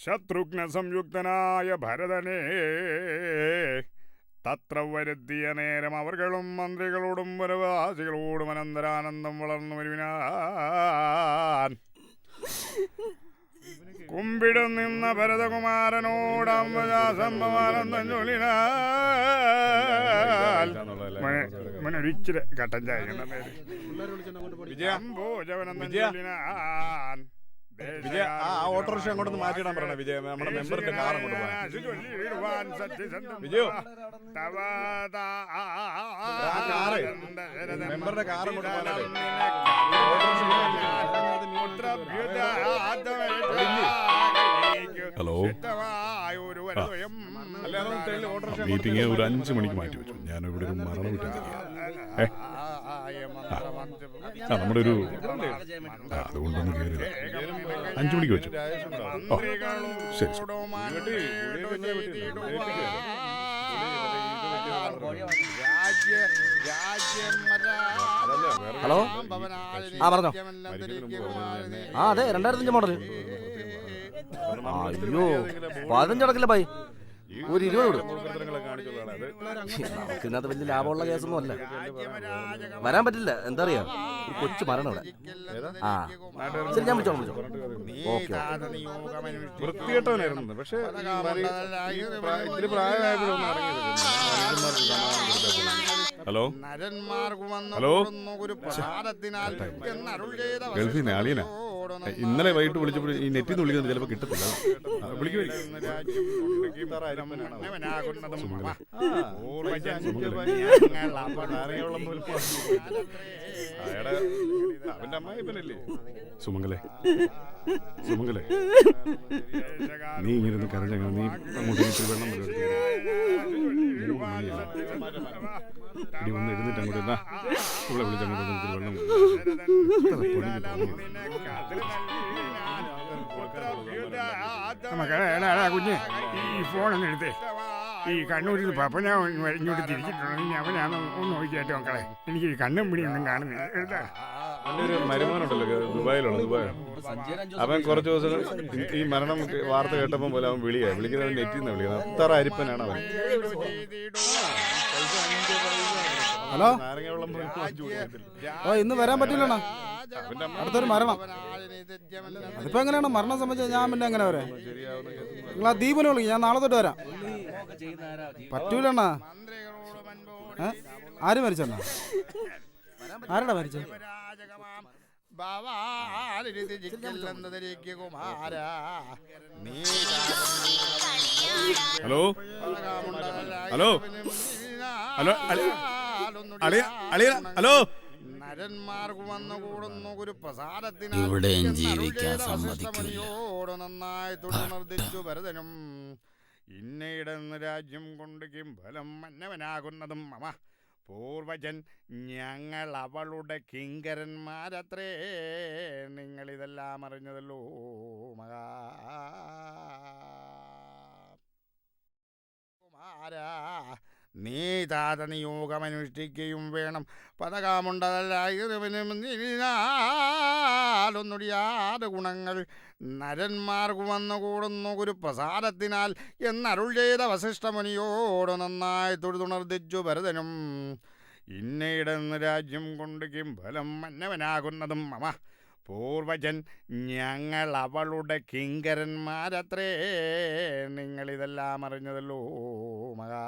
ശത്രുഘ്ന സംയുക്തനായ ഭരതനെ തത്ര വരുത്തിയ നേരം അവർകളും മന്ത്രികളോടും വനവാസികളോടും അനന്തരാനന്ദം വളർന്നു വരുവിനാൻ കുമ്പിടം നിന്ന ഭരതകുമാരനോട് സംഭവാനന്ദം ചൊല്ലിനാൻ കട്ടൻ ചായ വിജയംഭോജവനന്ദം ചൊല്ലിനാൻ വിജയ ആ ഓട്ടോറിക്ഷ അങ്ങോട്ടൊന്ന് മാറ്റിയിടാൻ പറയണ വിജയ. നമ്മുടെ മെമ്പറിന്റെ കാർ അങ്ങോട്ട് വിജയോ മെമ്പറുടെ കാർ അങ്ങോട്ട് ഹലോ, മീറ്റിംഗ് ഒരു 5 മണിക്ക് മാറ്റി വെച്ചു. ഞാനിവിടെ ഒരു മരണം വിട്ടിരിക്കുക. നമ്മുടെ ഒരു അതുകൊണ്ടൊന്ന് കയറി 5 മണിക്ക് വെച്ചു. ശരി. ഹലോ, പറഞ്ഞോ. അതെ, 2005 മോഡൽ. അയ്യോ, 15 അടക്കില്ല ബൈ, ഒരു 20 വിടും. നമുക്ക് ഇന്നത്തെ വലിയ ലാഭമുള്ള കേസൊന്നും അല്ല. വരാൻ പറ്റില്ല, എന്താ അറിയാ, ഒരു കൊച്ചു മരണം ഇവിടെ. ആ ശരി, ഞാൻ വിളിച്ചോളാം. ഓക്കെ. വൃത്തികെട്ടവനായിരുന്നു, പക്ഷേ ഹലോ ഹലോ, ഗൾഫിൽ നിന്ന് ആളിയനാ. ഇന്നലെ വൈകിട്ട് വിളിച്ചപ്പോൾ ഈ നെറ്റിൽ നിന്ന് വിളിക്കുന്നത് ചിലപ്പോൾ കിട്ടത്തില്ല. അവന്റെ അമ്മായിപ്പനല്ലേ സുമംഗലേ, സുമംഗലേ, നീ ഇങ്ങനെ കരഞ്ഞ നീ അങ്ങോട്ട് വെള്ളം ഇനി വന്ന് എഴുന്നിട്ട് അങ്ങോട്ട് എന്നാ ഇവിടെ വിളിച്ചങ്ങോട്ട് വെള്ളം കുഞ്ഞ് ഈ ഫോണൊന്ന് എടുത്തേ. ഈ കണ്ണൂരിൽ പപ്പന ഇങ്ങോട്ട് തിരിച്ചിട്ടുണ്ടെങ്കിൽ അവനാണ് ഒന്ന് നോക്കിയായിട്ട് മക്കളെ. എനിക്ക് ഈ കണ്ണും പിടിയൊന്നും കാണുന്നില്ല. എൻ്റെ ഒരു മരുമാനുണ്ടല്ലോ, ദുബായിലാണ്. അവൻ കുറച്ച് ദിവസം ഈ മരണം വാർത്ത കേട്ടപ്പോൾ പോലെ അവൻ വിളിക്കുന്നത് നെറ്റിൽ നിന്ന് വിളിക്കുന്നത്. അത്ര അരിപ്പനാണ് അവൻ. ഹലോ, ഇന്ന് വരാൻ പറ്റില്ലണ്ണ, അടുത്തൊരു മരണം. അതിപ്പോ എങ്ങനെയാണ് മരണം സംബന്ധിച്ച? ഞാൻ പിന്നെ എങ്ങനെ വരാം? നിങ്ങൾ ആ ദീപനെ വിളിക്കും, ഞാൻ നാളെ തൊട്ട് വരാം. പറ്റൂലണ്ണ. ആര് മരിച്ചണ്ണ? ആരാടാ മരിച്ച? ഹലോ ഹലോ ഹലോ ഹലോ, ഇവിടെയും ജീവിക്കാൻ സമ്മതിക്കില്ല. നന്നായി തുടർന്നിച്ചു ഭരതനും ഇന്നയിടന്ന് രാജ്യം കൊണ്ട് കിംഫലം മന്നവനാകുന്നതും മമ പൂർവജൻ ഞങ്ങൾ അവളുടെ കിങ്കരന്മാരത്രേ. നിങ്ങളിതെല്ലാം അറിഞ്ഞതല്ലോ മഹാരാ. നീ താത നിയോഗമനുഷ്ഠിക്കുകയും വേണം. പതകാമുണ്ടതല്ലാതൊന്നുടിയാതെ ഗുണങ്ങൾ നരന്മാർക്ക് വന്നു കൂടുന്നു ഗുരുപ്രസാദത്തിനാൽ എന്നരുൾ ചെയ്ത വസിഷ്ഠമുനിയോട് നന്നായി തൊഴുതുണർദിച്ചു ഭരതനും ഇന്നയിടന്ന് രാജ്യം കൊണ്ട് കിംഫലം മന്നവനാകുന്നതും മമ പൂർവജൻ ഞങ്ങൾ അവളുടെ കിങ്കരന്മാരത്രേ. നിങ്ങളിതെല്ലാം അറിഞ്ഞതല്ലോ മഹാ.